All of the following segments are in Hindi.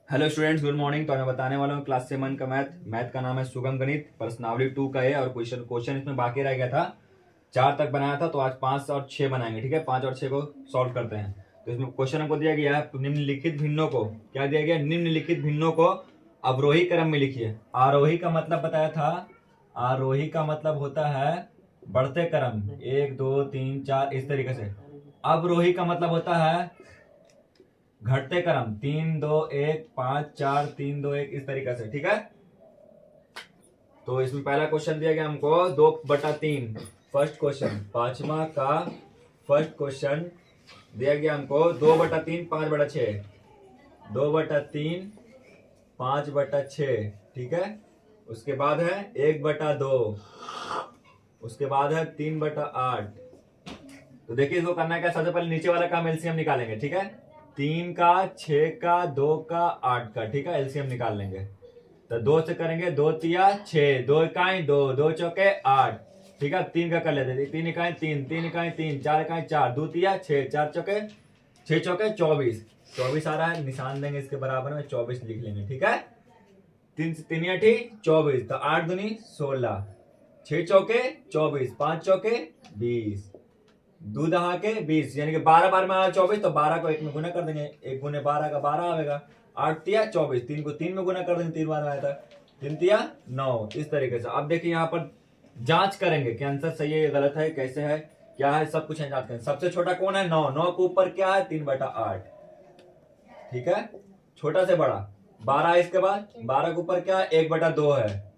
Hello students, good morning. तो मैं बताने वाला हूँ क्लास 7 का मैथ का नाम है सुगम गणित। पर्सनावली 2 का है और क्वेश्चन इसमें बाकी रह गया था। 4 तक बनाया था, तो आज 5 और 6 बनाएंगे। ठीक है, 5 और 6 को सॉल्व करते हैं। तो इसमें क्वेश्चन हमको दिया गया है, निम्नलिखित भिन्नों को क्या दिया गया, निम्नलिखित भिन्नों को अवरोही क्रम में लिखिए। आरोही का मतलब बताया था, आरोही का मतलब होता है बढ़ते क्रम, 1 2 3 4 इस तरीके से। अवरोही का मतलब होता है घटते क्रम, 3 2 1 5 4 3 2 1 इस तरीके से। ठीक है, तो इसमें पहला क्वेश्चन दिया गया हमको 2/3। फर्स्ट क्वेश्चन, पांचवा का फर्स्ट क्वेश्चन दिया गया हमको 2/3 5/6। 2/3 5/6। ठीक है, उसके बाद है 1/2, उसके बाद है 3/8। तो देखिए इसको करना है क्या, सबसे पहले नीचे वाला का हम एलसीएम निकालेंगे। ठीक है, 3 का 6 का 2 का 8 का। ठीक है, एलसीएम निकाल लेंगे। तो 2 से करेंगे, 2 तिया 6, 2 इकाई 2, 2 चौके 8। ठीक है, 3 का कर लेते हैं, 3 इकाई 3, 3 इकाई 3, 4 इकाई 4, 2 तिया 6, 4 चौके 6 चौके 24। 24 आ रहा है, निशान देंगे इसके बराबर में, 24 लिख लेंगे। ठीक है, 3 3 8 24, तो 8 दूनी 16, 6 चौके 24, 5 चौके 20, 2 दहा के 20, यानी कि 12 बार में आया 24, तो 12 को 1 में गुना कर देंगे। 1 गुने 12 का 12 आएगा। 8 तिया 24, 3 को 3 में गुना कर देंगे, 3 बार में आया था। 3 तिया 9, इस तरीके से। अब देखिए यहाँ पर जांच करेंगे कि आंसर सही है या गलत है, कैसे है क्या है, सब कुछ है जांच करेंगे। सबसे छोटा कौन है, 9। 9 के ऊपर क्या है, 3/8। ठीक है, छोटा से बड़ा 12 है, इसके बाद 12 के ऊपर क्या है, 1/2 है।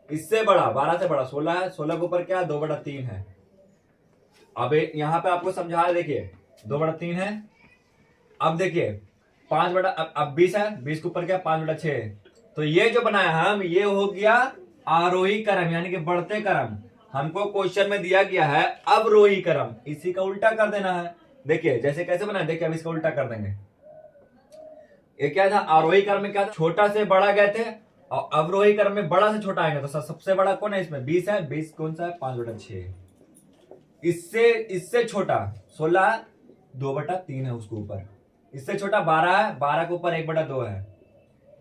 इससे बड़ा 12 से बड़ा 16 है। 16 के ऊपर क्या है, 2/3 है। अब यहां पे आपको समझा है, देखिए 2/3 है। अब देखिए अब 20 है, 20 के ऊपर क्या, 5/6। तो ये जो बनाया हम, ये हो गया आरोही क्रम, यानी कि बढ़ते क्रम। हमको क्वेश्चन में दिया गया है अवरोही क्रम, इसी का उल्टा कर देना है। देखिए जैसे कैसे बना, देखिए अब इसका उल्टा कर देंगे। ये क्या था, आरोही क्रम में क्या था, छोटा से बड़ा गए थे, और अवरोही क्रम में बड़ा से छोटा आएगा। तो सबसे बड़ा कौन है इसमें, 20 है। 20 कौन सा है, 5/6। इससे छोटा 16 2/3 है उसके ऊपर। इससे छोटा 12 है, 12 के ऊपर 1/2 है।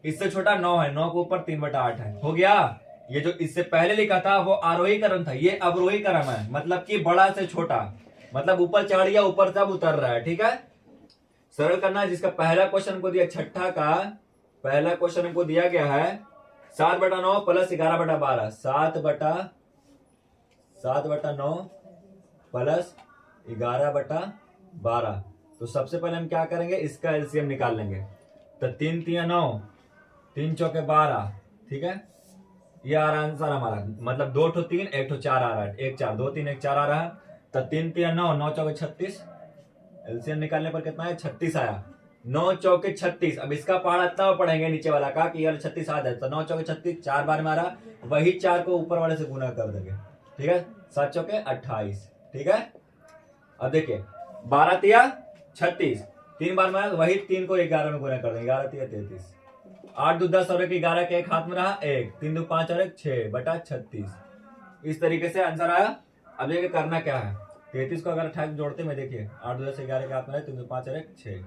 इससे छोटा 9 है, 9 के ऊपर 3/8 है। हो गया। ये जो इससे पहले लिखा था वो आरोही क्रम था, ये अवरोही क्रम है, मतलब कि बड़ा से छोटा, मतलब ऊपर चढ़ गया, ऊपर सब उतर रहा है। ठीक है, सरल करना है। जिसका पहला क्वेश्चन को दिया, छठा का पहला क्वेश्चन हमको दिया गया है 7/9 प्लस 11/12। 7/9 प्लस 11/12। तो सबसे पहले हम क्या करेंगे, इसका एलसीएम निकाल लेंगे। तो 3 तिया 9, 3 चौके 12। ठीक है, ये आ रहा आंसर हमारा, मतलब 2 ठो 3 1 ठो 4 आ रहा है, 1 4 2 3 1 4 आ रहा है। तो 3 तिया 9, 9 चौके 36। एलसीएम निकालने पर कितना है, 36 आया। 9 चौके 36। अब इसका पहाड़ा इतना पढ़ेंगे नीचे वाला का कि यार 36 आ जाए, तो 9 चौके 36 4 बार में आ रहा, वही 4 को ऊपर वाले से गुना कर देंगे। ठीक है, 7 चौके 28। ठीक है, अब देखिए 12 तिया 36, 3 बार में वही 3 को 11 में गुना कर देंगे। 11 तिया 33, 8 2 10 और 11 के एक हाथ में रहा, 1 3 2 5 और 1 6/36। इस तरीके से आंसर आया। अब देखिए करना क्या है, 33 को अगर 28 जोड़ते में, देखिए 8 2 10 11 के हाथ में रहा, 3 2 5 और 1 6,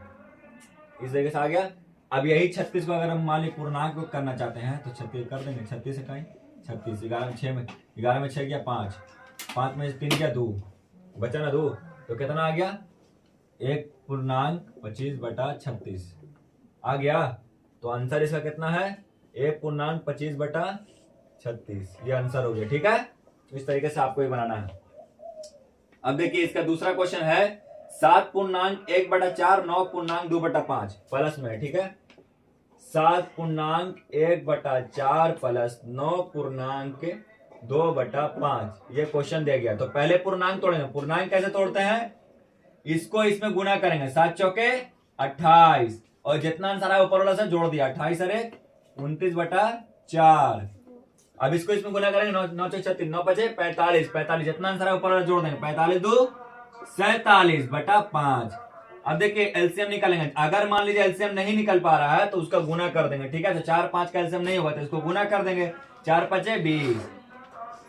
इस तरीके से आ गया। अब यही 36 को अगर हम मान ली पूर्णांक को करना चाहते हैं, तो 36 कर देंगे। 36 इकाई 36, 11 में 6 में 11 में 6 गया 5, 5 में 3 गया 2, बचा ना 2, तो कितना आ गया, 1.25/36 आ गया। तो आंसर इसका कितना है, 1.25/36, ये आंसर हो गया। ठीक है, इस तरीके से आपको ये बनाना है। अब देखिए इसका दूसरा क्वेश्चन है 7.1/4 9.2/5 प्लस में। ठीक है, 7.1/4 प्लस 9.2/5 ये क्वेश्चन दिया गया। तो पहले पूर्णांक तोड़ेंगे। पूर्णांक कैसे तोड़ते हैं, इसको इसमें गुना करेंगे। 7 चौके 28, और जितना आंसर है ऊपर वाला से जोड़ दिया, 28 अरे 29/4। अब इसको इसमें गुना करेंगे, 9 चौके 36, 9 5 45, 45 जितना आंसर है ऊपर वाला जोड़ देंगे, 45 2 47/5। अब देखिए एलसीएम निकालेंगे। अगर मान लीजिए एलसीएम नहीं निकल पा रहा है तो उसका गुना कर देंगे। ठीक है, तो 4 5 का एलसीएम नहीं होगा तो इसको गुना कर देंगे। 4 5 20,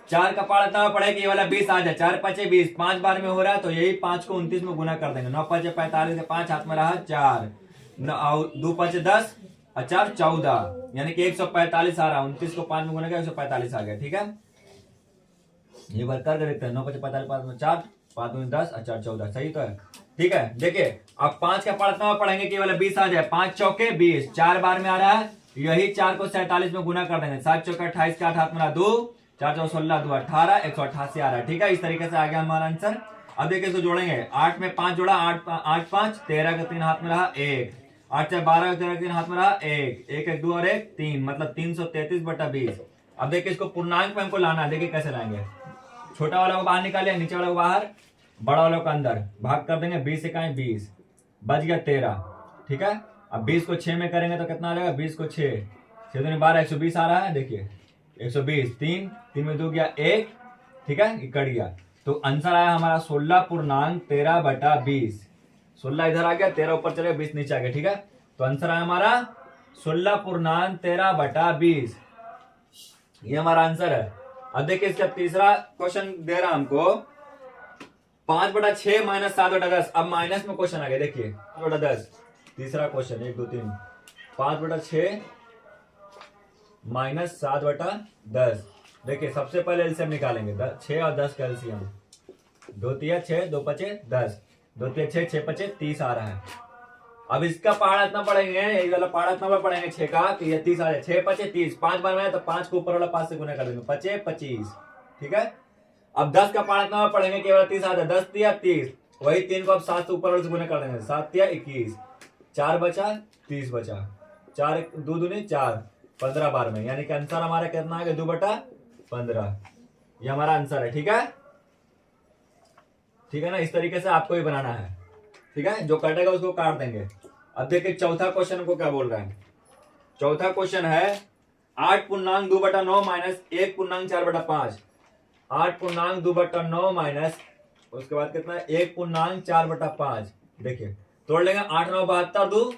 4 का पाड़ इतना पड़े कि ये वाला 20 आ जाए। 4 5 20, 5 बार में हो रहा है, तो यही 5 को 29 में गुना कर देंगे। 9 5 45, 5 हाथ में रहा 4, 2 5 10, 4 14, यानी कि 145 आ रहा है। 29 को 5 में गुना किया 145 आ गया। ठीक है, ये बात कर देते हैं। 9 5 45 5 में 4 5 दूनी 10 और 4 14, सही तो है। ठीक है, देखिए अब 5 का पढ़ना पढ़ेंगे कि वाला 20 आ जाए। 5 चौके 20, 4 बार में आ रहा है। यही 4 को 47 में गुना कर देंगे। 7 चौके 28 के 8 हाथ में 2, 4 चौ 16 2 18, 188 आ रहा है। ठीक है, इस तरीके से आ गया हमारा आंसर। अब देखिए इसको जोड़ेंगे। 8 में 5 जोड़ा, 8 5 13 का 3 हाथ में रहा 1, 8 4 12 का 13 का 3 हाथ में रहा 1, 1 1 2 और 1 3, मतलब 333/20। अब देखिए इसको पूर्णांक में हमको लाना है। देखिए कैसे लाएंगे। छोटा वाला को बाहर निकालिए, नीचे वाला को बाहर, बड़ा वाला को अंदर, भाग कर देंगे। 20 इकाई 20, बच गया 13। ठीक है, अब 20 को 6 में करेंगे तो कितना आ जाएगा। 20 को 6 6 दूनी 12, 120 आ रहा है। देखिए 120, 3 3 में 2 गया 1। ठीक है, ये कट गया। तो आंसर आया हमारा 16.13/20। 16 इधर आ गया, 13 ऊपर चले गया, 20 नीचे आ गया। ठीक है, तो आंसर आया हमारा 16.13/20। ये हमारा आंसर है। अब देखिए इसका तीसरा क्वेश्चन दे रहा हमको 5/6 माइनस 7/10। अब माइनस में क्वेश्चन आ गया। देखिए 5/10, तीसरा क्वेश्चन 1 2 3, 5/6 माइनस 7/10। देखिए सबसे पहले एलसीएम निकालेंगे। 6 और 10 का एलसीएम, 2 तिया 6, 2 5 10, 2 तिया 6, 6 5 30 आ रहा है। अब इसका पहाड़ा इतना पढ़ेंगे, ये वाला पहाड़ा इतना पढ़ेंगे 6 का, कि ये 30 आ जाए। 6 5 30, 5 बार में तो 5 को ऊपर वाला 5 से गुना कर देंगे, 5 25। ठीक है, अब 10 का पहाड़ा इतना पढ़ेंगे कि वाला 30 आ जाए। 10 तिया 30, वही 3 को अब 7 से ऊपर वाले से गुना कर देंगे। 7 तिया 21, 4 बचा 30 बचा, 4 2 दूनी 4, 15 बार में, यानी कि आंसर हमारा कितना आ गया 2/15। ये हमारा आंसर है। ठीक है, ठीक है ना, इस तरीके से आपको ही बनाना है। ठीक है, जो कटेगा उसको काट देंगे। अब देखिए चौथा क्वेश्चन को क्या बोल रहा है। चौथा क्वेश्चन है 8.2/9 माइनस 1.4/5। 8.2/9 माइनस, उसके बाद कितना है 1.4/5। देखिए तोड़ लेंगे। 8 9 72 2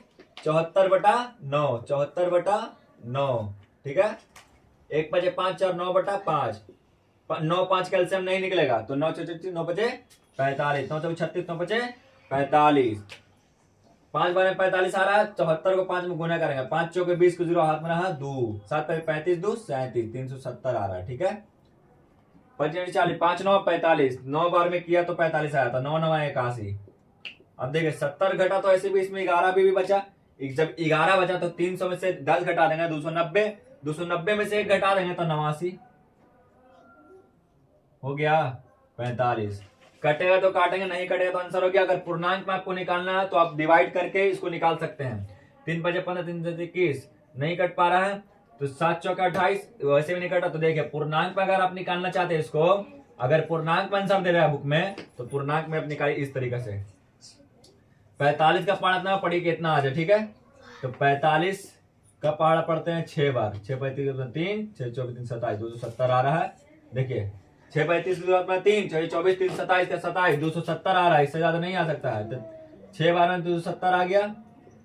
74/9, 74/9। ठीक है, 1 5 5 4 9/5, 9 5 कैल्शियम नहीं निकलेगा तो 9 9 9 5 45, 9 36, 9 5 45, 5 बार में 45 आ रहा है। 74 को 5 में गुना करेंगे। 5 चौके 20 को 0 हाथ में रहा 2, 7 35 2 37, 370 आ रहा है। ठीक है, 45 40, 5 9 45, 9 बार में किया तो 45 आया था। 9 9 81। अब देखिए 70 घटा तो ऐसे भी इसमें 11 भी बचा। जब 11 बचा तो 300 में से 10 घटा देंगे 290, 290 में से 1 घटा देंगे तो 89 हो गया 45। कटेगा तो काटेंगे, नहीं कटेगा तो आंसर हो गया। अगर पूर्णांक में आपको निकालना है तो आप डिवाइड करके इसको निकाल सकते हैं। 3 5 15, 3 7 21, नहीं कट पा रहा है तो 7 चौका 28, वैसे भी नहीं कटा। तो देखिए पूर्णांक में अगर आप निकालना चाहते हैं इसको, अगर पूर्णांक में आंसर दे रहा है बुक में, तो पूर्णांक में आप निकालिए इस तरीके से। 45 का पहाड़ा इतना पढ़ी कितना आ जाए। ठीक है, तो 45 का पहाड़ा पढ़ते हैं 6 बार। 6 35 3, 6 24 3 27, 270 आ रहा है। देखिए 6 35 3, 6 24 3 27 का 27, 270 आ रहा है। इससे ज्यादा नहीं आ सकता है। तो 6 बार में 270 आ गया।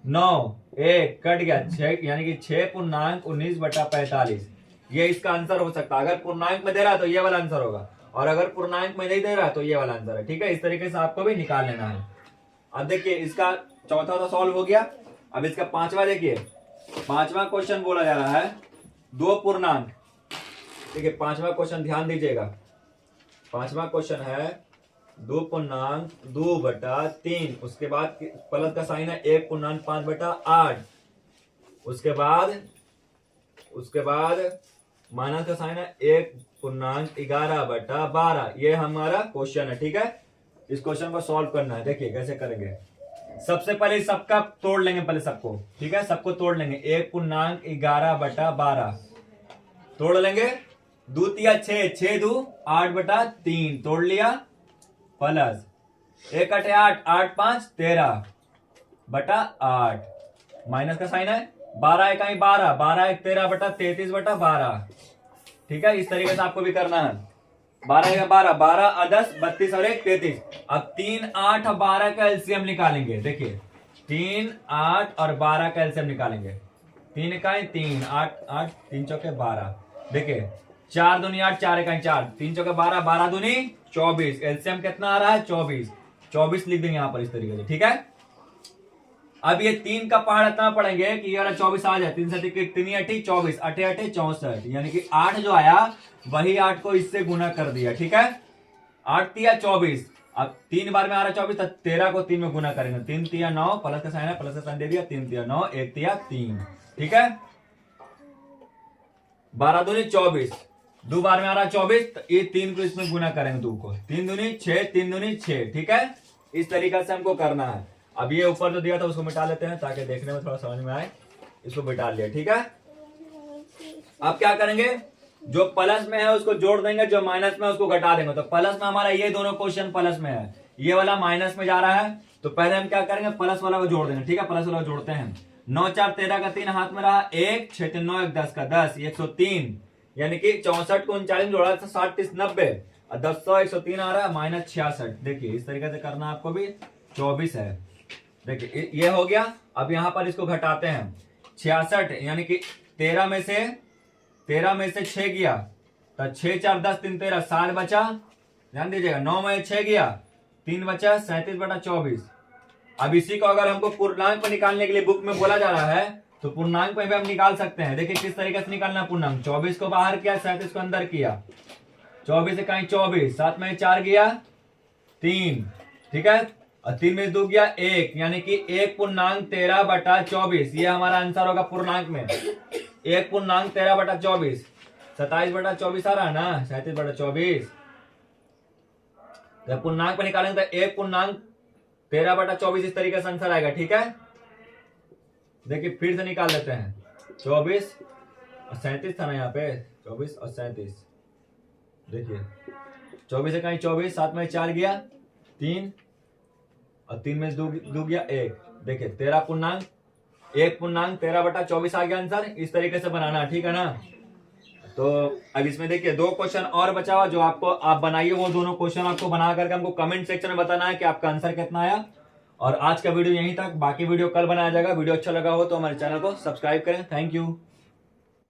9 1 कट गया 6, यानी कि 6.19/45। ये इसका आंसर हो सकता है। अगर पूर्णांक में दे रहा है तो ये वाला आंसर होगा, और अगर पूर्णांक में नहीं दे रहा है तो ये वाला आंसर है। ठीक है, इस तरीके से आपको भी निकाल लेना है। अब देखिए इसका चौथा तो सॉल्व हो गया। अब इसका पांचवा देखिए, पांचवा क्वेश्चन बोला जा रहा है 2 पूर्णांक। देखिए पांचवा क्वेश्चन ध्यान दीजिएगा। पांचवा क्वेश्चन है 2.2/3, उसके बाद प्लस का साइन है 1.5/8, उसके बाद माइनस का साइन है 1.11/12। ये हमारा क्वेश्चन है। ठीक है, इस क्वेश्चन को सॉल्व करना है। देखिए कैसे करेंगे। सबसे पहले सबका तोड़ लेंगे, पहले सबको। ठीक है, सबको तोड़ लेंगे। 1.11/12 तोड़ लेंगे। 2 तिया 6, 6 2 8/3 तोड़ लिया, प्लस 1 8 8, 8 5 13/8, माइनस का साइन है 12 1 12, 12 1 13/33/12। ठीक है, इस तरीके से आपको भी करना है। 12 1 12, 12 और 10 32 और 1 33। अब 3 8 और 12 का एलसीएम निकालेंगे। देखिए 3 8 और 12 का एलसीएम निकालेंगे। 3 इकाई 3, 8 8, 3 चौके 12। देखिए 4 दूनी 8, 4 इकाई 4, 3 चौके 12, 12 दूनी 24। एलसीएम कितना आ रहा है 24। 24 लिख देंगे यहां पर इस तरीके से। ठीक है, अब ये 3 का पहाड़ इतना पड़ेंगे कि ये वाला 24 आ जाए। 3 से 3 अठी 24, 8 8 64, यानी कि 8 जो आया वही 8 को इससे गुना कर दिया। ठीक है, 8 तिया 24, अब 3 बार में आ रहा 24, तो 13 को 3 में गुना करेंगे। 3 तिया 9, प्लस का साइन है, प्लस का साइन दे दिया। 3 तिया 9, 1 तिया 3। ठीक है, 12 दूनी 24, 2 बार में आ रहा 24, तो ये 3 को इसमें गुना करेंगे। 2 को 3 दूनी 6, 3 दूनी 6। ठीक है, इस तरीके से हमको करना है। अब ये ऊपर जो दिया था उसको मिटा लेते हैं ताकि देखने में थोड़ा समझ में आए। इसको मिटा लिया। ठीक है, अब क्या करेंगे, जो प्लस में है उसको जोड़ देंगे, जो माइनस में है उसको घटा देंगे। तो प्लस में हमारा ये दोनों क्वेश्चन प्लस में है, ये वाला माइनस में जा रहा है, तो पहले हम क्या करेंगे, प्लस वाला को जोड़ देंगे। ठीक है, प्लस वाला को जोड़ते हैं। 9 4 13 का 3 हाथ में रहा 1, 6 3 9 1 10 का 10, 103, यानी कि 64 को 39 जोड़ा तो 60 30 90, और 10 100 103 आ रहा है माइनस 66। देखिए इस तरीके से करना आपको भी। 24 है, देखिए ये हो गया। अब यहां पर इसको घटाते हैं। 66 यानी कि 13 में से 6 गया, तो 6 4 10 3 13, 7 बचा, ध्यान दीजिएगा। 9 में 6 गया, 3 बचा, 37/24। अब इसी को अगर हमको पूर्णांक पर निकालने के लिए बुक में बोला जा रहा है, तो पूर्णांक पर भी हम निकाल सकते हैं। देखिए किस तरीके से निकालना पूर्णांक। 24 को बाहर किया, 37 को अंदर किया। 24 से कहीं 24, 7 में 4 गया 3। ठीक है, और 3 में 2 गया 1, यानी कि 1.13/24। ये हमारा आंसर होगा पूर्णांक में। 1.13/24, 27/24 आ रहा है ना, 37/24। जब पूर्णांक पे निकालेंगे तो 1.13/24 इस तरीके से आंसर आएगा। ठीक है, देखिए फिर से निकाल लेते हैं। 24 और 37 था ना यहाँ पे, 24 और 37। देखिए 24 से कहीं 24, 7 में 4 गया 3, और 3 में 2 गया 1। देखिए 1.13/24 आ गया आंसर। इस तरीके से बनाना, ठीक है ना। तो अब इसमें देखिए 2 क्वेश्चन और बचा हुआ, जो आपको आप बनाइए। वो दोनों क्वेश्चन आपको बना करके हमको कमेंट सेक्शन में बताना है कि आपका आंसर कितना आया। और आज का वीडियो यहीं तक, बाकी वीडियो कल बनाया जाएगा। वीडियो अच्छा लगा हो तो हमारे चैनल को सब्सक्राइब करें। Thank you.